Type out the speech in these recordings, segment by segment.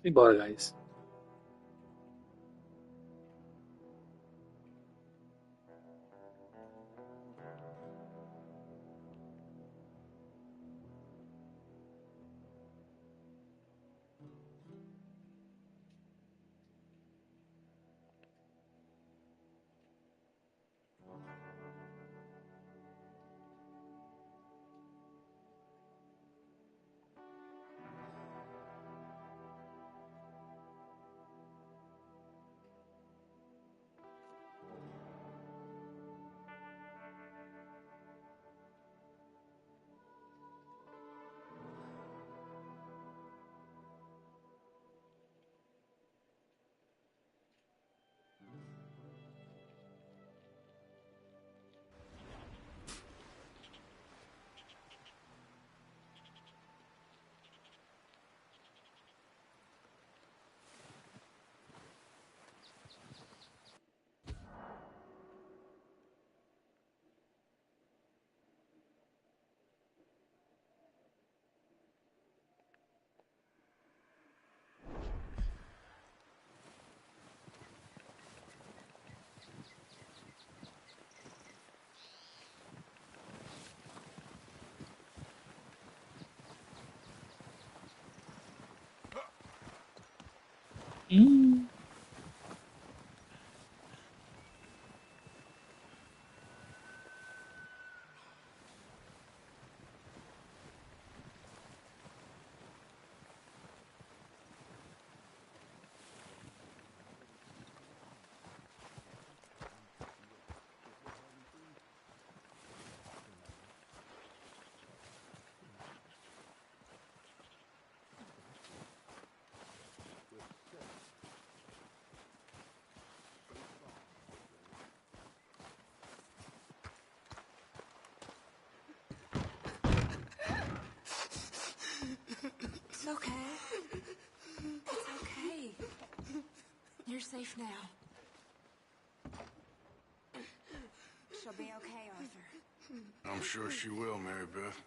Simbora, guys. Hum. It's okay. It's okay. You're safe now. She'll be okay, Arthur. I'm sure she will, Mary Beth.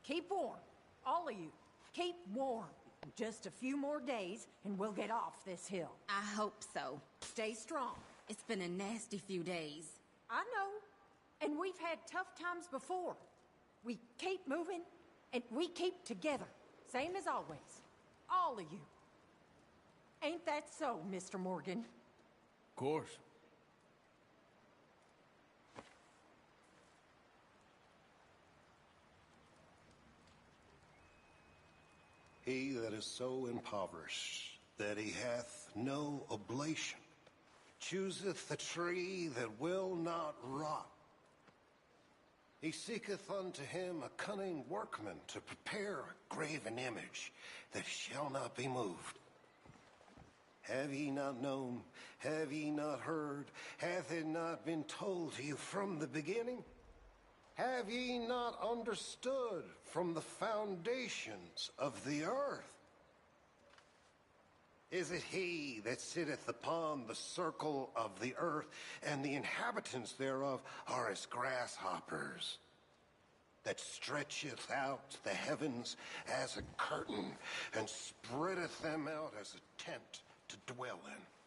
Keep warm. All of you. Keep warm. Just a few more days and we'll get off this hill. I hope so. Stay strong. It's been a nasty few days. I know. And we've had tough times before. We keep moving and we keep together. Same as always. All of you. Ain't that so, Mr. Morgan? Of course. He that is so impoverished that he hath no oblation chooseth the tree that will not rot, He seeketh unto him a cunning workman to prepare a graven image that shall not be moved. Have ye not known? Have ye not heard? Hath it not been told to you from the beginning? Have ye not understood from the foundations of the earth? Is it he that sitteth upon the circle of the earth, and the inhabitants thereof are as grasshoppers, that stretcheth out the heavens as a curtain, and spreadeth them out as a tent to dwell in,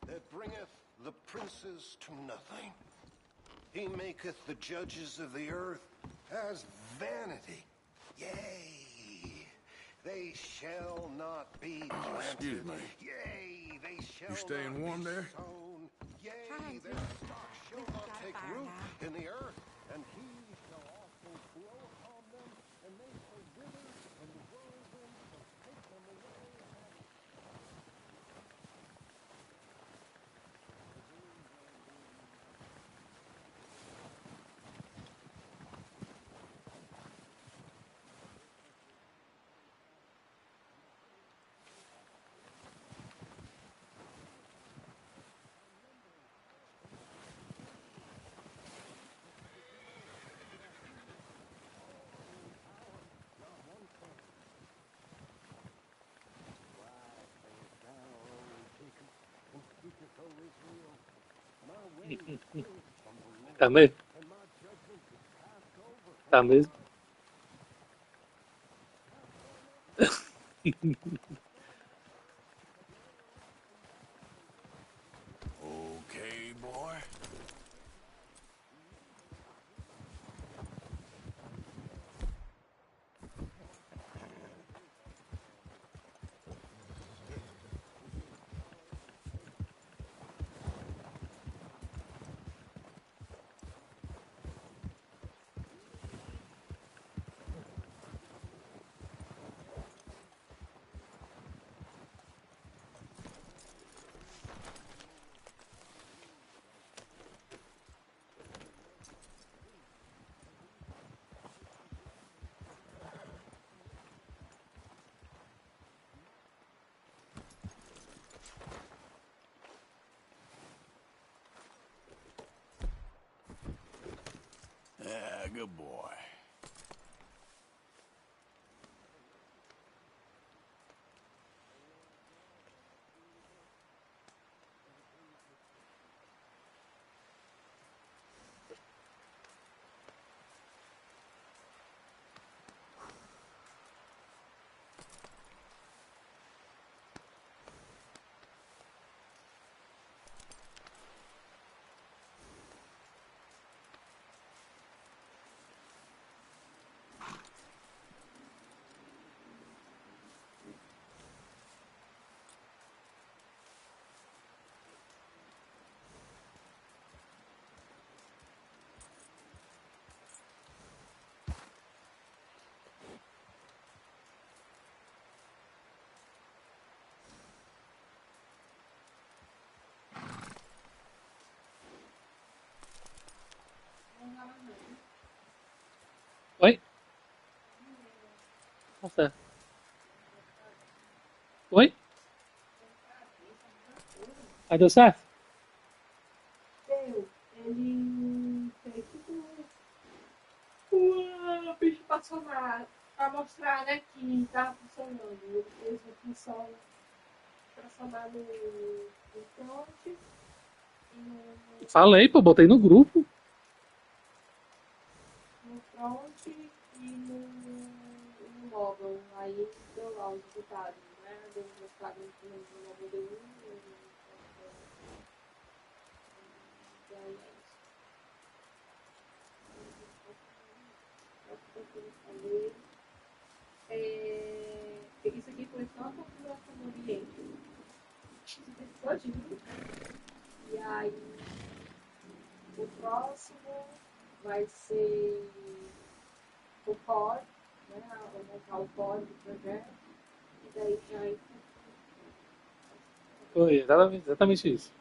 that bringeth the princes to nothing? He maketh the judges of the earth as vanity. Yea, they shall not be planted. Excuse me. Yea, they shall You staying not warm be there? sown. Yea, Trying their to. stock shall We've not got a take fire root now. in the earth, and he shall also blow upon them, and they shall wither, and the whirlwind shall take them away. Tá mesmo? Tá mesmo? Okay, boy. Yeah, good boy. Oi? Nossa. Oi? Aí deu certo? Ele fez tipo o bicho pra somar, pra mostrar, né, que tá funcionando. Ele fez uma função pra somar no front e Falei, pô, botei no grupo. no front e no móvel. Aí deu lá os resultados, né? Deu os resultados no móvel deu e aí é isso. Isso aqui foi só a configuração do ambiente. Isso aqui todinho. E aí, o próximo vai ser o core, né? Montar o core do projeto. E daí já Foi exatamente isso.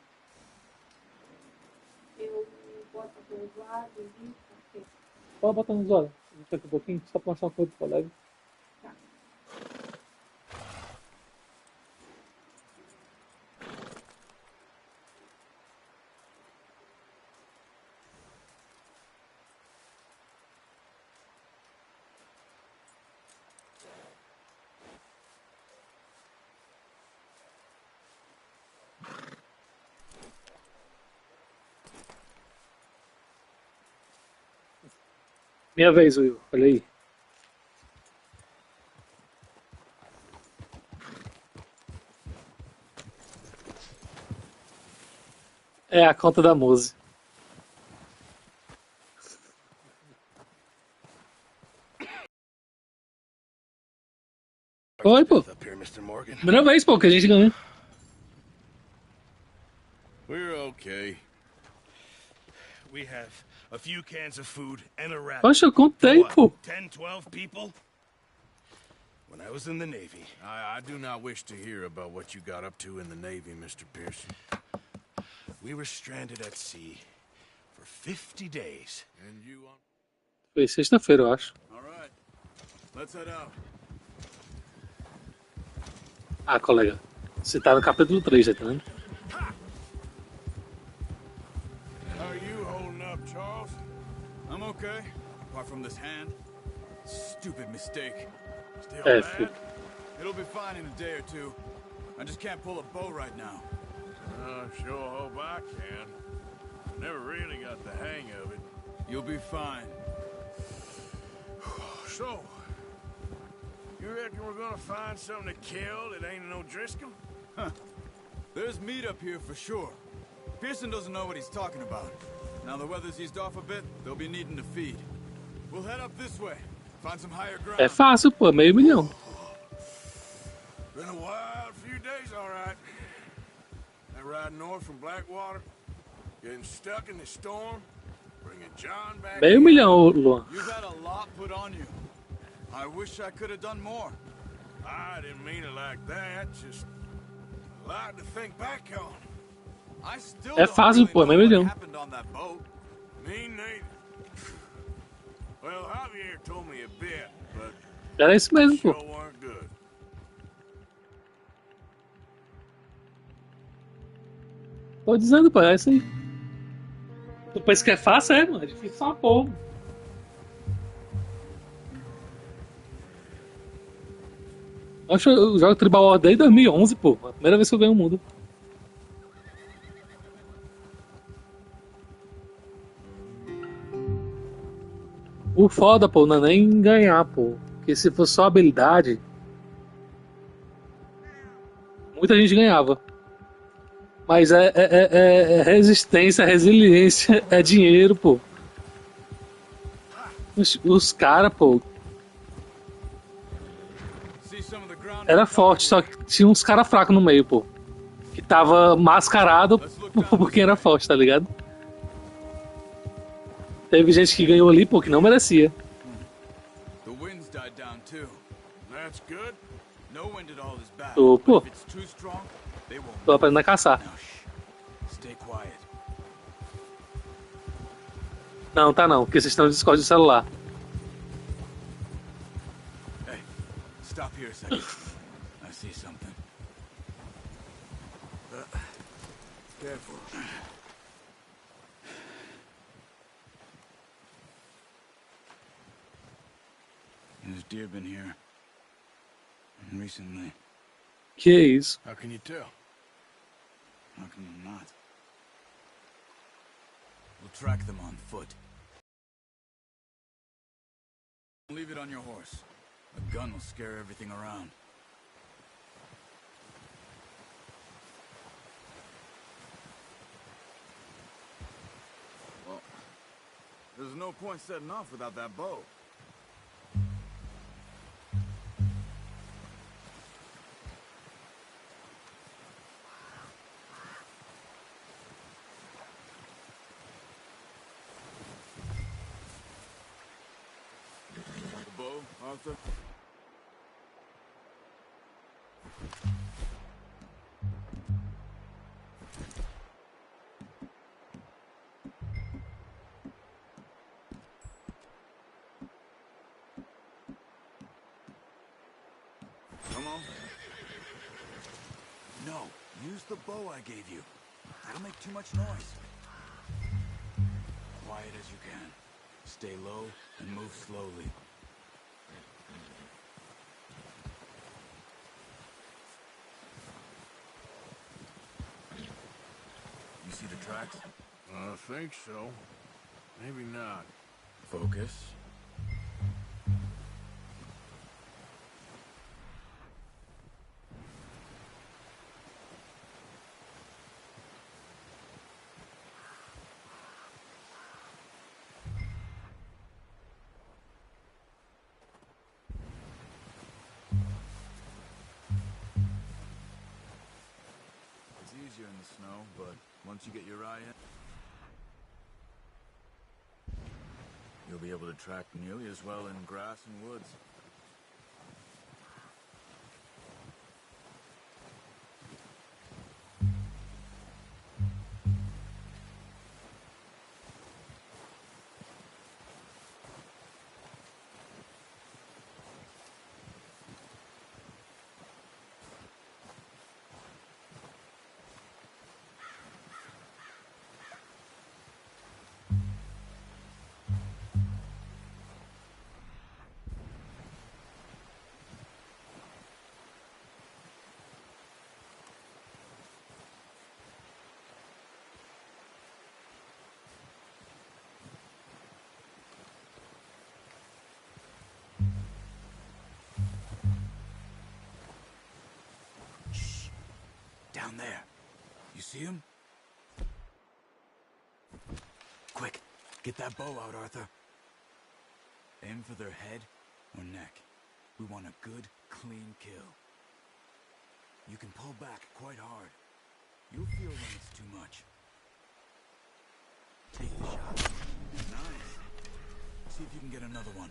eu boto para o lado, edito, Só botando os olhos. Daqui um pouquinho, só pra mostrar uma coisa pro colega. Minha vez, Will. Olha aí. É a conta da Mose. Oi, pô. Up here, Mr. Morgan. Primeira vez, pô, que a gente ganha. We're okay. We have a few cans of food and a rat. Poxa, eu contei, What, pô. 10, 12 people? When I was in the Navy. I do not wish to hear about what you got up to in the Navy, Mr. Pearson. We were stranded at sea for 50 days. And you on... Foi sexta-feira, eu acho. All right. Let's head out. Ah, colega. Você tá no capítulo 3, tá vendo? How are you holding up, Charles? I'm okay, apart from this hand. Stupid mistake. Still É, bad? filho. It'll be fine in a day or two. I just can't pull a bow right now. I sure hope I can. Never really got the hang of it. You'll be fine. So, you reckon we're gonna find something to kill that ain't no Driscoll? There's meat up here for sure. Pearson doesn't know what he's talking about. Now the weather's eased off a bit, they'll be needing to feed. We'll head up this way. Find some higher ground. É fácil, pô. Meio milhão. Been a wild few days, all right. That ride north from Blackwater, getting stuck in the storm, bringing John back. Meio milhão, Luan. You've had a lot put on you. I wish I could have done more. I didn't mean it like that. Just a lot to think back on. I still É don't fácil, really pô. É know meio what milhão. happened on that boat. Me neither. Well, Javier told me a bit, but Era isso mesmo, sure pô. weren't good. Tô dizendo, pô. É isso aí. Tu pensa que é fácil, é, mano. É difícil só uma porra. Eu acho que eu jogo Tribal War desde 2011, pô. A primeira vez que eu ganho o mundo. O foda, pô, não é nem ganhar, pô. Porque se fosse só habilidade, muita gente ganhava. Mas é resistência, é resiliência, é dinheiro, pô. Os caras, pô, See some of the ground era forte, só que tinha uns caras fracos no meio, pô. Que tava mascarado por quem era forte, tá ligado? Teve gente que ganhou ali, pô, que não merecia. The winds died down too. That's good. No wind at all is bad. Tô, pô, If it's too strong, they won't. tô aprendendo a caçar. Now shh. Stay quiet. Não, tá não, porque vocês estão no Discord do celular. Hey, stop here a second. I see something. Careful. There's deer been here. Recently. Que é isso? How can you tell? How can you not? We'll track them on foot. Leave it on your horse. A gun will scare everything around. Well, there's no point setting off without that bow. The bow, Arthur? Come on. No, use the bow I gave you. That'll make too much noise. Quiet as you can. Stay low and move slowly. You see the tracks? I think so. Maybe not. Focus. It's easier in the snow, but once you get your eye in, you'll be able to track nearly as well in grass and woods. Down there. You see him? Quick, get that bow out, Arthur. Aim for their head or neck. We want a good, clean kill. You can pull back quite hard. You'll feel when it's too much. Take the shot. Nice. See if you can get another one.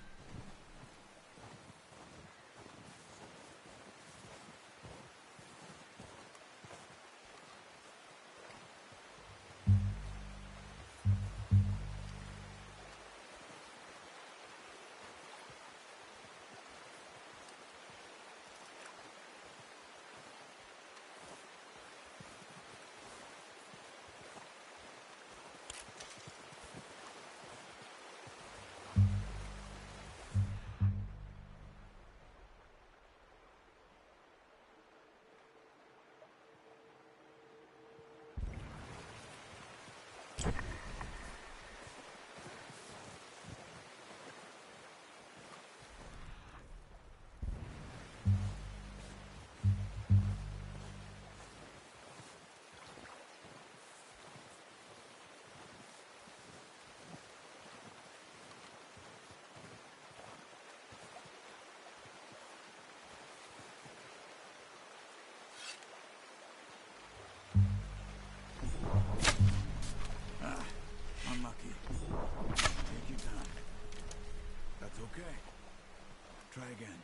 Unlucky. Take your time. That's okay. Try again.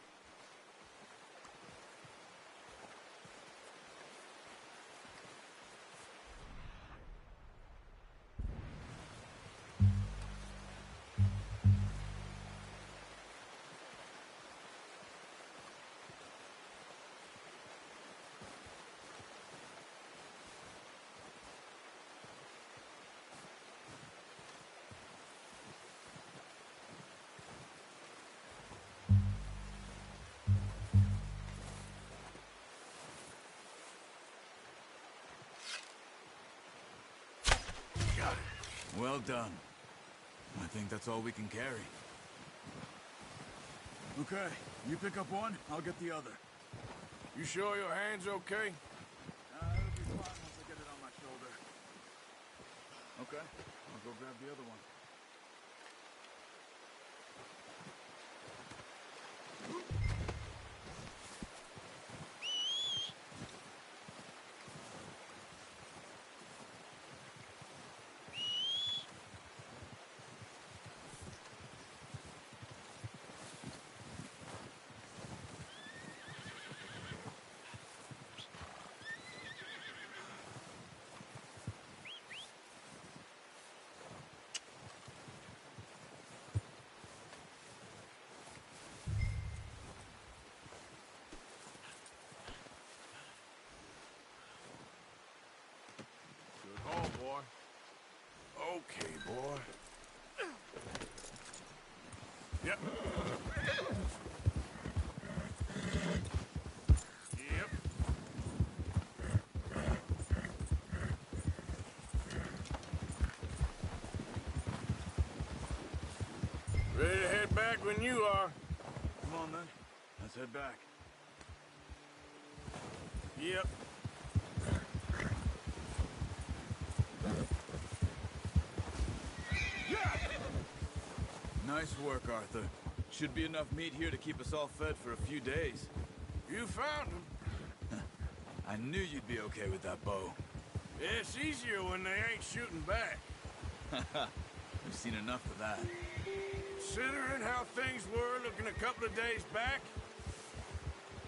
Got it. Well done. I think that's all we can carry. Okay, you pick up one, I'll get the other. You sure your hand's okay? It'll be fine once I get it on my shoulder. Okay, I'll go grab the other one. back when you are. Come on then. Let's head back. Yep. Nice work, Arthur. Should be enough meat here to keep us all fed for a few days. You found him. I knew you'd be okay with that bow. Yeah, it's easier when they ain't shooting back. We've seen enough of that. Considering how things were looking a couple of days back,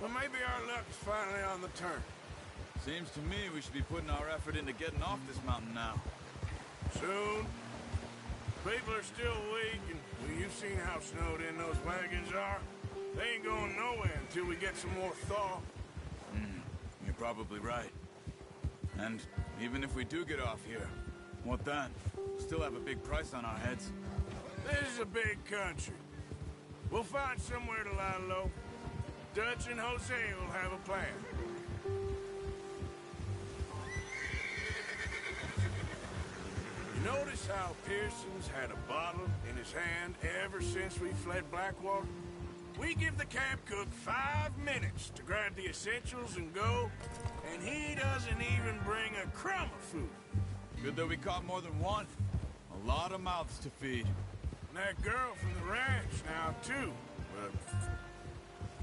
well, maybe our luck's finally on the turn. Seems to me we should be putting our effort into getting off this mountain now. Soon. People are still weak, and well, you've seen how snowed in those wagons are. They ain't going nowhere until we get some more thaw. You're probably right. And even if we do get off here, what then? Still have a big price on our heads. This is a big country. We'll find somewhere to lie low. Dutch and Jose will have a plan. You notice how Pearson's had a bottle in his hand ever since we fled Blackwater? We give the camp cook 5 minutes to grab the essentials and go, and he doesn't even bring a crumb of food. Good that we caught more than one. A lot of mouths to feed. And that girl from the ranch now, too. But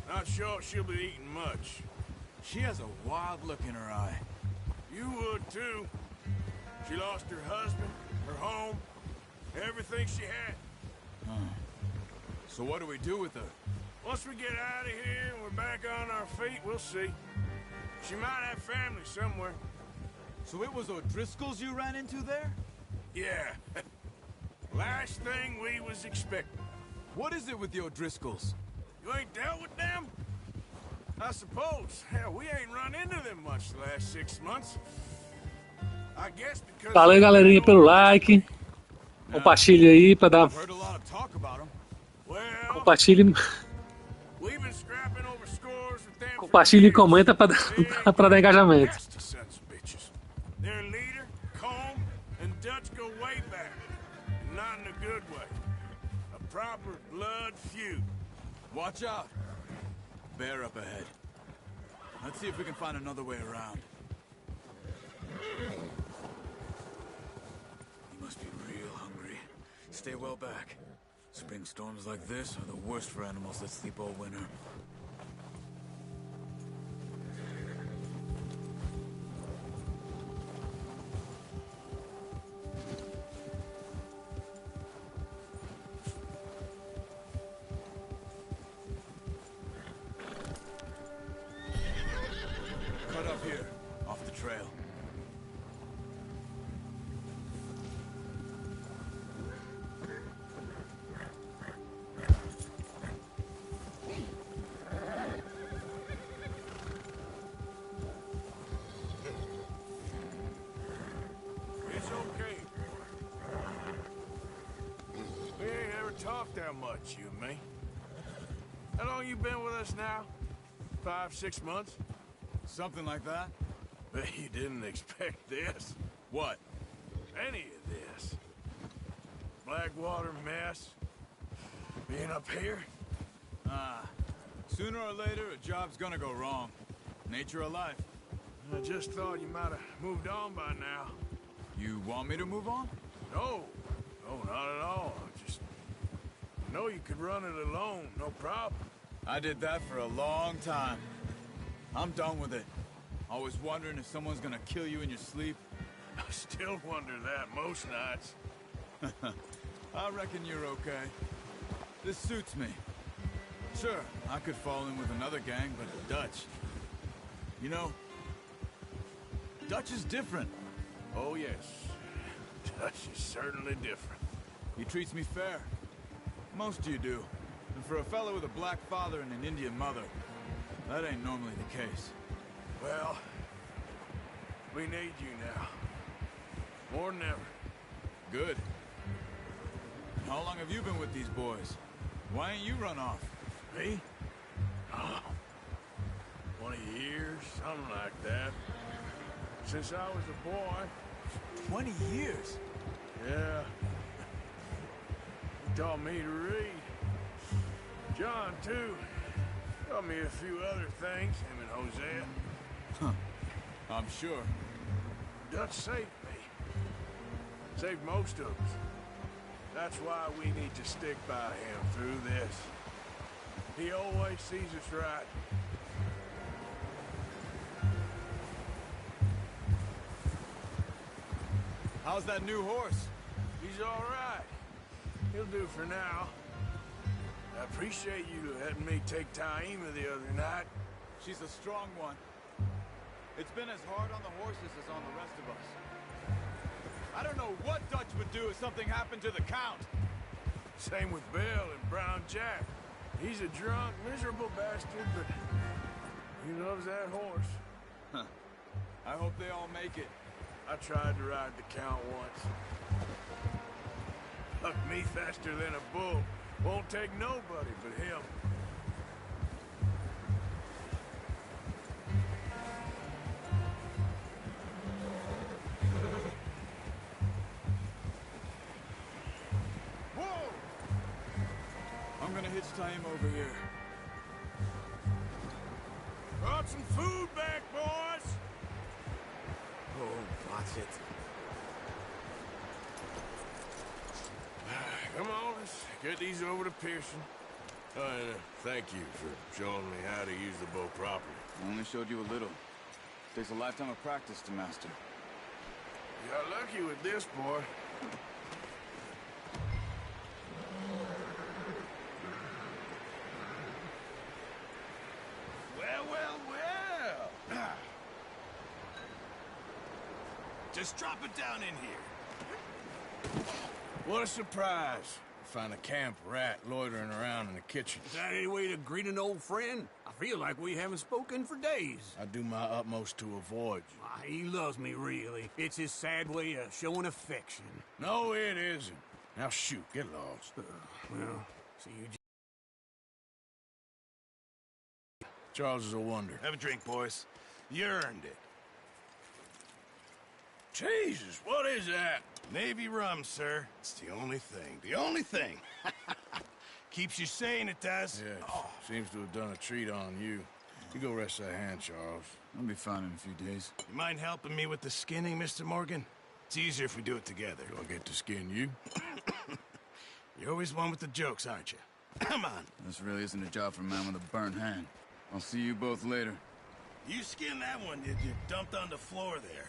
not sure she'll be eating much. She has a wild look in her eye. You would, too. She lost her husband, her home, everything she had. So what do we do with her? Once we get out of here and we're back on our feet, we'll see. She might have family somewhere. So it was O'Driscoll's you ran into there? Yeah. Last thing we was expecting. What is it with the O'Driscolls? You ain't dealt with them? I suppose. Hell, we ain't run into them much the last 6 months. I guess because... Valeu, galerinha, pelo like. Compartilhe aí pra dar... I've heard a lot of talk about them. Well, Compartilhe, we've been scrapping over scores with them for compartilhe e years. comenta pra pra dar engajamento. Nasty sons of bitches. Their leader, Combe, and Dutch go way back. Not in a good way. A proper blood feud. Watch out. Bear up ahead. Let's see if we can find another way around. You must be real hungry. Stay well back. Spring storms like this are the worst for animals that sleep all winter. Cut up here, off the trail. It's okay. We ain't ever talked that much, you and me. How long you been with us now? 5, 6 months? Something like that? Bet you didn't expect this. What? Any of this. Blackwater mess. Being up here. Sooner or later, a job's gonna go wrong. Nature of life. I just thought you might have moved on by now. You want me to move on? No. No, not at all. I just know you could run it alone, no problem. I did that for a long time. I'm done with it. Always wondering if someone's gonna kill you in your sleep. I still wonder that most nights. I reckon you're okay. This suits me. Sure, I could fall in with another gang, but Dutch. You know, Dutch is different. Oh, yes. Dutch is certainly different. He treats me fair. Most of you do. And for a fellow with a black father and an Indian mother, that ain't normally the case. Well, we need you now. More than ever. Good. How long have you been with these boys? Why ain't you run off? Me? Oh, 20 years, something like that. Since I was a boy. 20 years? Yeah. He taught me to read. John, too. Taught me a few other things, him and Hosea. I'm sure. Dutch saved me. Saved most of us. That's why we need to stick by him through this. He always sees us right. How's that new horse? He's all right. He'll do for now. I appreciate you letting me take Taima the other night. She's a strong one. It's been as hard on the horses as on the rest of us. I don't know what Dutch would do if something happened to the Count. Same with Bill and Brown Jack. He's a drunk, miserable bastard, but he loves that horse. Huh. I hope they all make it. I tried to ride the Count once. Bucked me faster than a bull. Won't take nobody but him. Whoa! I'm gonna hitch time over here. Brought some food back, boys! Oh, watch it. Come on, let's get these over to Pearson. And thank you for showing me how to use the bow properly. I only showed you a little. Takes a lifetime of practice to master. You got lucky with this, boy. Well, well, well. Just drop it down in here. What a surprise. Find a camp rat loitering around in the kitchen. Is that any way to greet an old friend? I feel like we haven't spoken for days. I do my utmost to avoid you. He loves me, really. It's his sad way of showing affection. No, it isn't. Now shoot, get lost. Well, see you. Charles is a wonder. Have a drink, boys. You earned it. Jesus, what is that? Navy rum, sir. It's the only thing. The only thing. Keeps you sane, it does. Yes, seems to have done a treat on you. You go rest that hand, Charles. I'll be fine in a few days. You mind helping me with the skinning, Mr. Morgan? It's easier if we do it together. Do I get to skin you? You're always one with the jokes, aren't you? Come on. This really isn't a job for a man with a burnt hand. I'll see you both later. You skinned that one, did you? Dumped on the floor there.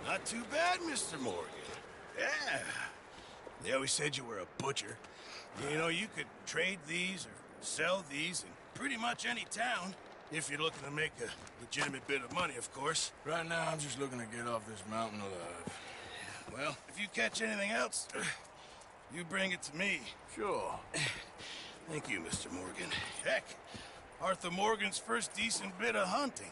Not too bad, Mr. Morgan. Yeah. They always said you were a butcher. You know, you could trade these or sell these in pretty much any town. If you're looking to make a legitimate bit of money, of course. Right now, I'm just looking to get off this mountain alive. Well, if you catch anything else, you bring it to me. Sure. Thank you, Mr. Morgan. Heck, Arthur Morgan's first decent bit of hunting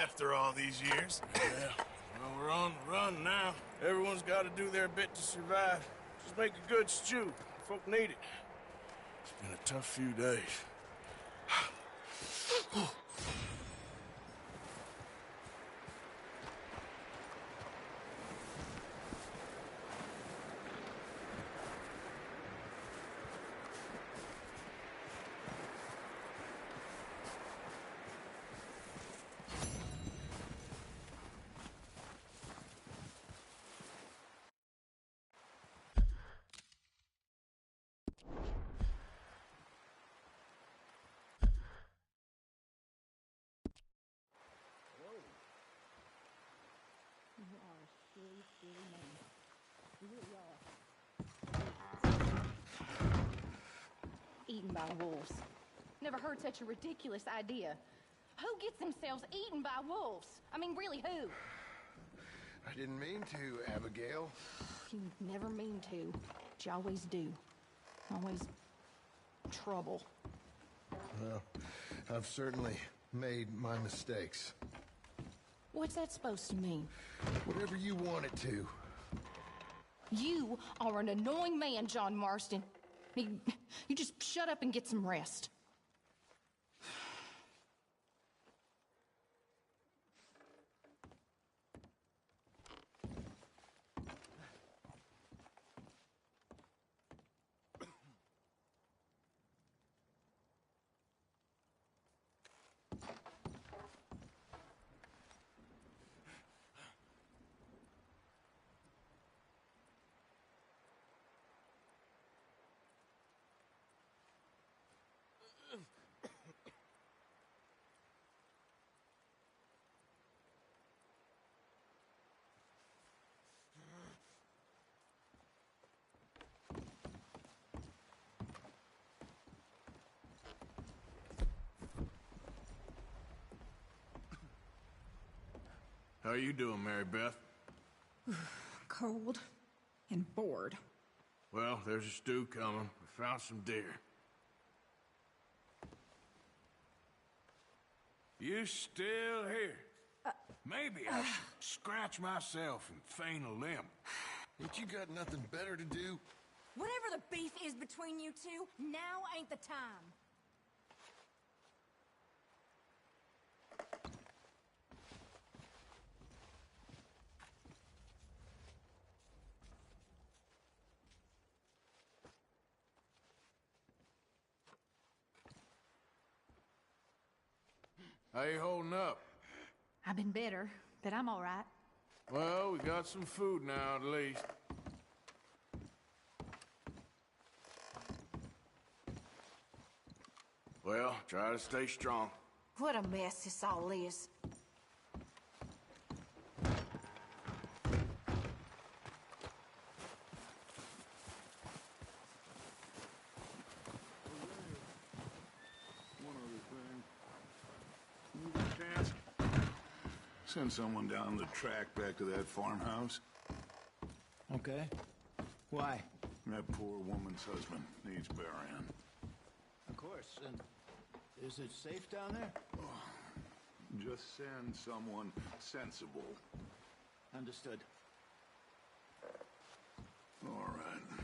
after all these years. Yeah. Well, we're on the run now. Everyone's got to do their bit to survive. Just make a good stew. Folk need it. It's been a tough few days. Eaten by wolves. Never heard such a ridiculous idea. Who gets themselves eaten by wolves? I mean, really, who? I didn't mean to, Abigail. You never mean to, but you always do. Always trouble. Well, I've certainly made my mistakes. What's that supposed to mean? Whatever you want it to. You are an annoying man, John Marston. You just shut up and get some rest. How you doing, Mary Beth? Cold and bored. Well, there's a stew coming. We found some deer. You still here? Maybe I should scratch myself and feign a limb. Ain't you got nothing better to do? Whatever the beef is between you two, now ain't the time. How you holding up? I've been better, but I'm all right. Well, we got some food now, at least. Well, try to stay strong. What a mess this all is. One other thing. You get a chance? Send someone down the track back to that farmhouse. Okay. Why? That poor woman's husband needs burying. Of course. And is it safe down there? Just send someone sensible. Understood. All right.